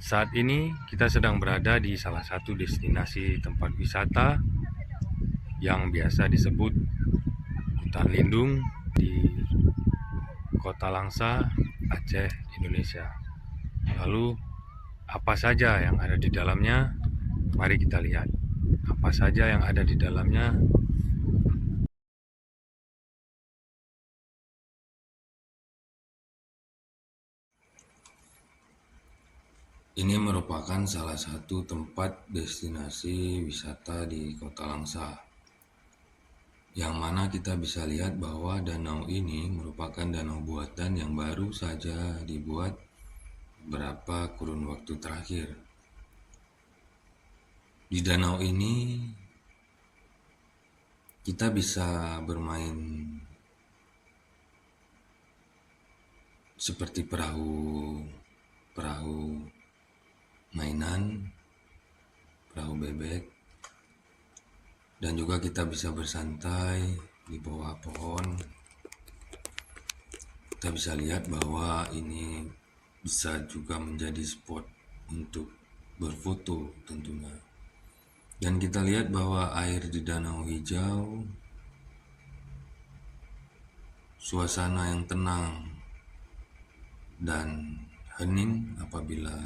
Saat ini kita sedang berada di salah satu destinasi tempat wisata yang biasa disebut hutan lindung di Kota Langsa, Aceh, Indonesia. Lalu, apa saja yang ada di dalamnya? Mari kita lihat. Apa saja yang ada di dalamnya? Ini merupakan salah satu tempat destinasi wisata di Kota Langsa, yang mana kita bisa lihat bahwa danau ini merupakan danau buatan yang baru saja dibuat beberapa kurun waktu terakhir. Di danau ini kita bisa bermain seperti perahu mainan, perahu bebek, dan juga kita bisa bersantai di bawah pohon. Kita bisa lihat bahwa ini bisa juga menjadi spot untuk berfoto tentunya. Dan kita lihat bahwa air di danau hijau, suasana yang tenang dan hening apabila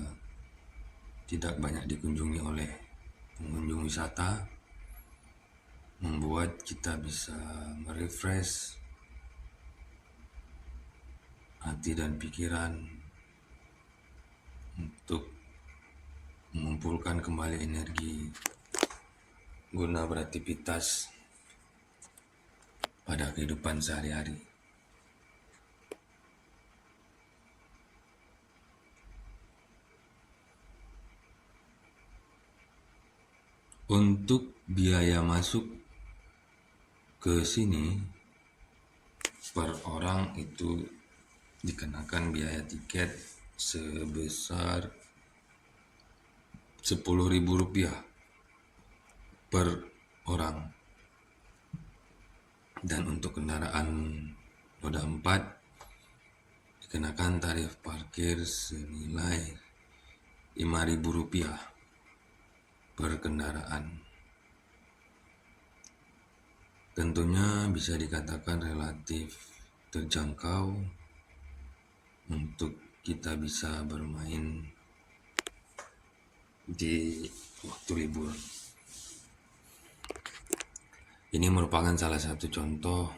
tidak banyak dikunjungi oleh pengunjung wisata, membuat kita bisa merefresh hati dan pikiran untuk mengumpulkan kembali energi guna beraktivitas pada kehidupan sehari-hari. Untuk biaya masuk ke sini per orang itu dikenakan biaya tiket sebesar Rp10.000 per orang. Dan untuk kendaraan roda 4 dikenakan tarif parkir senilai Rp5.000 per kendaraan. Tentunya bisa dikatakan relatif terjangkau untuk kita bisa bermain di waktu libur. Ini merupakan salah satu contoh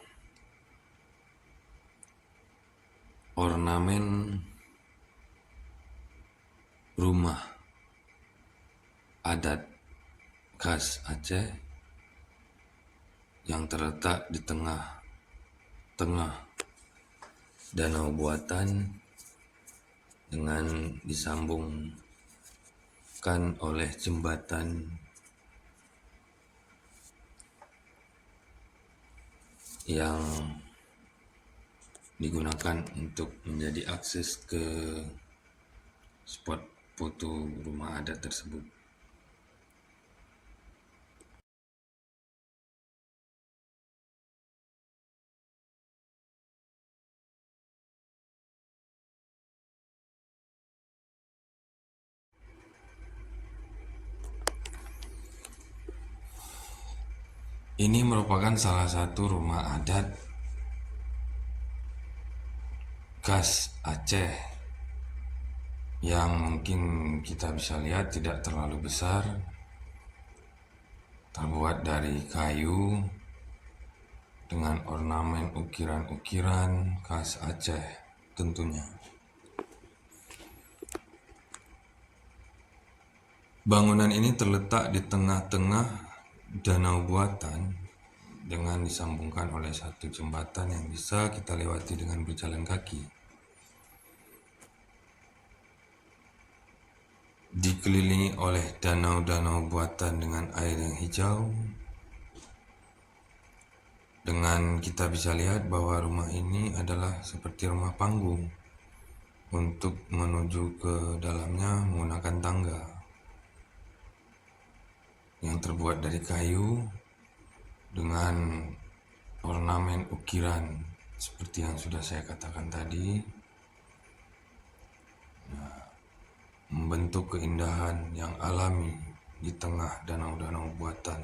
ornamen rumah adat khas Aceh yang terletak di tengah-tengah danau buatan dengan disambungkan oleh jembatan yang digunakan untuk menjadi akses ke spot foto rumah adat tersebut. Ini merupakan salah satu rumah adat khas Aceh yang mungkin kita bisa lihat tidak terlalu besar, terbuat dari kayu dengan ornamen ukiran-ukiran khas Aceh tentunya. Bangunan ini terletak di tengah-tengah danau buatan dengan disambungkan oleh satu jembatan yang bisa kita lewati dengan berjalan kaki. Dikelilingi oleh danau-danau buatan dengan air yang hijau. Dengan kita bisa lihat bahwa rumah ini adalah seperti rumah panggung. Untuk menuju ke dalamnya menggunakan tangga yang terbuat dari kayu dengan ornamen ukiran seperti yang sudah saya katakan tadi. membentuk keindahan yang alami di tengah danau-danau buatan.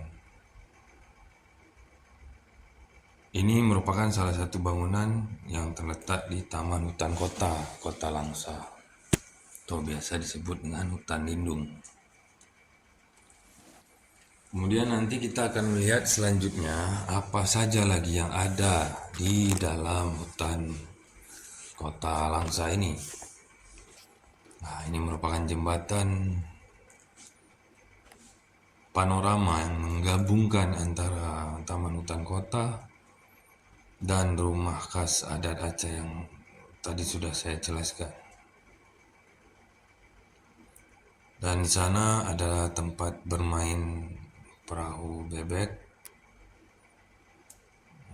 Ini merupakan salah satu bangunan yang terletak di Taman Hutan Kota Langsa, atau biasa disebut dengan hutan lindung. Kemudian nanti kita akan melihat selanjutnya apa saja lagi yang ada di dalam hutan Kota Langsa ini. Nah, ini merupakan jembatan panorama yang menggabungkan antara Taman Hutan Kota dan rumah khas adat Aceh yang tadi sudah saya jelaskan. Dan di sana ada tempat bermain perahu bebek.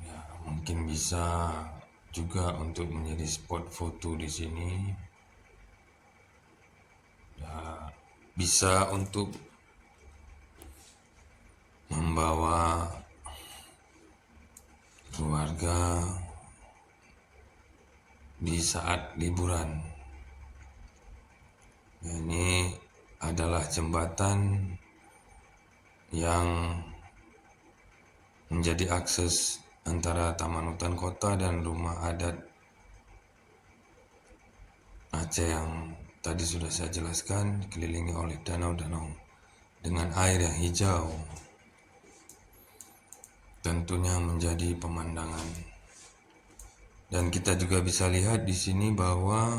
Ya, mungkin bisa juga untuk menjadi spot foto di sini. Ya, bisa untuk membawa keluarga di saat liburan. Ini adalah jembatan yang menjadi akses antara Taman Hutan Kota dan rumah adat Aceh yang tadi sudah saya jelaskan, dikelilingi oleh danau-danau dengan air yang hijau. Tentunya menjadi pemandangan. Dan kita juga bisa lihat di sini bahwa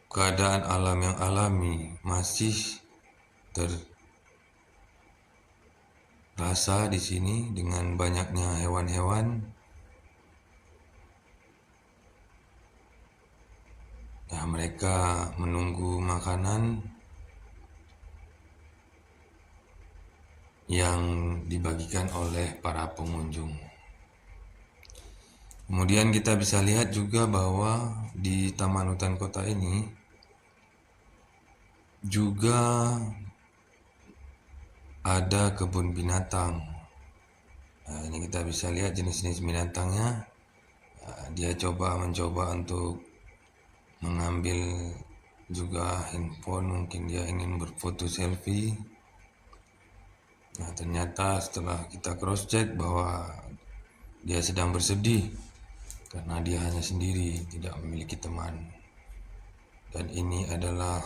keadaan alam yang alami masih terasa di sini dengan banyaknya hewan-hewan. Ya, mereka menunggu makanan yang dibagikan oleh para pengunjung. Kemudian kita bisa lihat juga bahwa di Taman Hutan Kota ini juga ada kebun binatang. Nah, ini kita bisa lihat jenis-jenis binatangnya. Dia mencoba untuk mengambil juga handphone, mungkin dia ingin berfoto selfie. Nah, ternyata setelah kita cross check bahwa dia sedang bersedih karena dia hanya sendiri, tidak memiliki teman. Dan ini adalah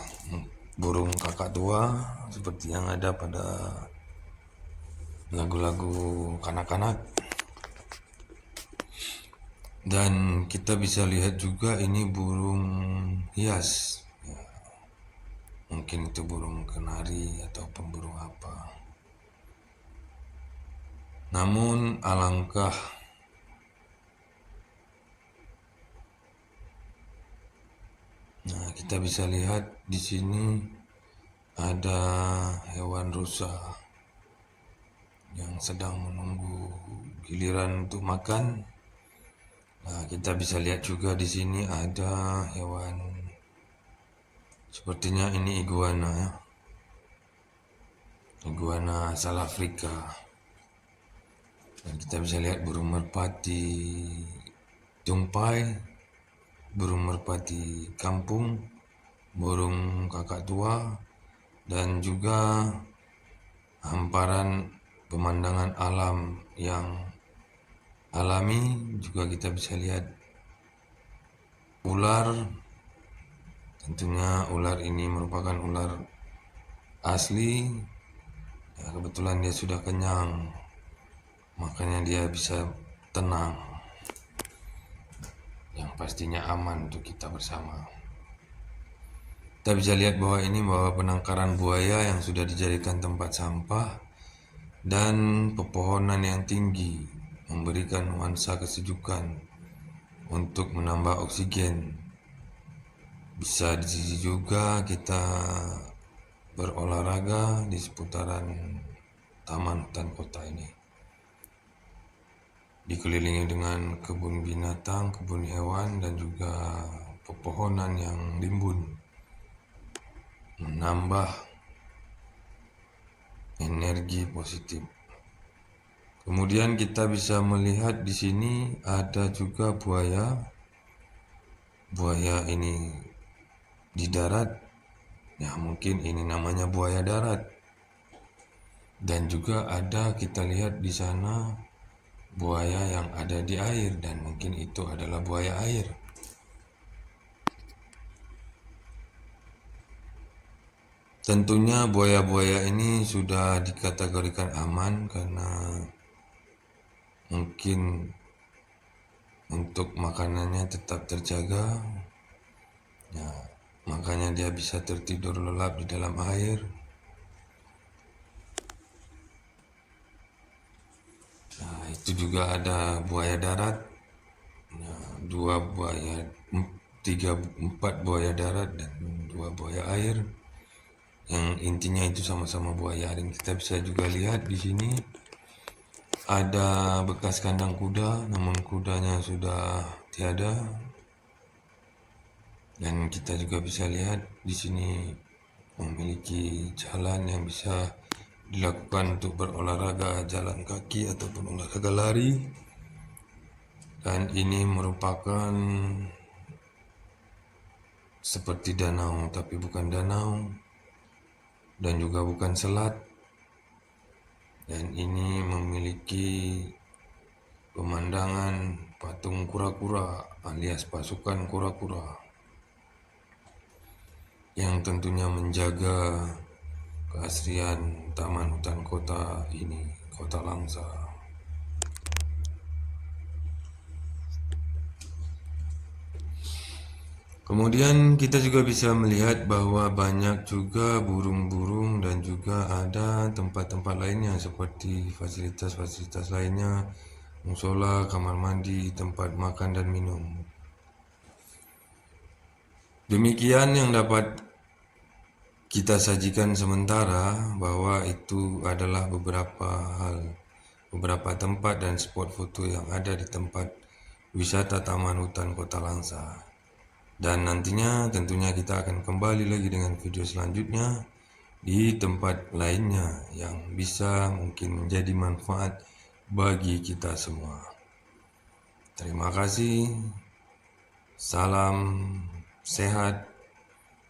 burung kakak tua seperti yang ada pada lagu-lagu kanak-kanak. Dan kita bisa lihat juga ini burung hias. Ya, mungkin itu burung kenari ataupun burung apa. Namun alangkah kita bisa lihat di sini ada hewan rusa yang sedang menunggu giliran untuk makan. Nah, kita bisa lihat juga di sini ada hewan, sepertinya ini iguana ya. Iguana asal Afrika. Dan kita bisa lihat burung merpati tumpai, burung merpati kampung, burung kakak tua, dan juga hamparan pemandangan alam yang alami. Juga kita bisa lihat ular. Tentunya ular ini merupakan ular asli. Ya, kebetulan dia sudah kenyang, makanya dia bisa tenang. Yang pastinya aman untuk kita bersama. Kita bisa lihat bahwa ini penangkaran buaya yang sudah dijadikan tempat sampah dan pepohonan yang tinggi memberikan nuansa kesejukan untuk menambah oksigen. Bisa di sini juga kita berolahraga di seputaran Taman Hutan Kota ini. Dikelilingi dengan kebun binatang, kebun hewan, dan juga pepohonan yang rimbun, menambah energi positif. Kemudian kita bisa melihat di sini ada juga buaya. Buaya ini di darat, ya mungkin ini namanya buaya darat. Dan juga ada kita lihat di sana buaya yang ada di air, dan mungkin itu adalah buaya air. Tentunya buaya-buaya ini sudah dikategorikan aman karena mungkin untuk makanannya tetap terjaga. Ya, makanya dia bisa tertidur lelap di dalam air. Nah, itu juga ada buaya darat. Nah, empat buaya darat dan 2 buaya air. Yang intinya itu sama-sama buaya. Dan kita bisa juga lihat di sini ada bekas kandang kuda, namun kudanya sudah tiada. Dan kita juga bisa lihat di sini memiliki jalan yang bisa dilakukan untuk berolahraga jalan kaki ataupun olahraga lari. Dan ini merupakan seperti danau, tapi bukan danau dan juga bukan selat. Dan ini memiliki pemandangan patung kura-kura alias pasukan kura-kura yang tentunya menjaga keasrian Taman Hutan Kota ini, Kota Langsa. Kemudian kita juga bisa melihat bahwa banyak juga burung-burung dan juga ada tempat-tempat lainnya seperti fasilitas-fasilitas lainnya, musola, kamar mandi, tempat makan dan minum. Demikian yang dapat kita sajikan sementara, bahwa itu adalah beberapa tempat dan spot foto yang ada di tempat wisata Taman Hutan Kota Langsa. Dan nantinya tentunya kita akan kembali lagi dengan video selanjutnya di tempat lainnya yang bisa mungkin menjadi manfaat bagi kita semua. Terima kasih. Salam sehat,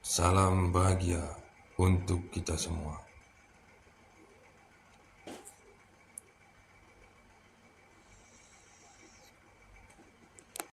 salam bahagia untuk kita semua.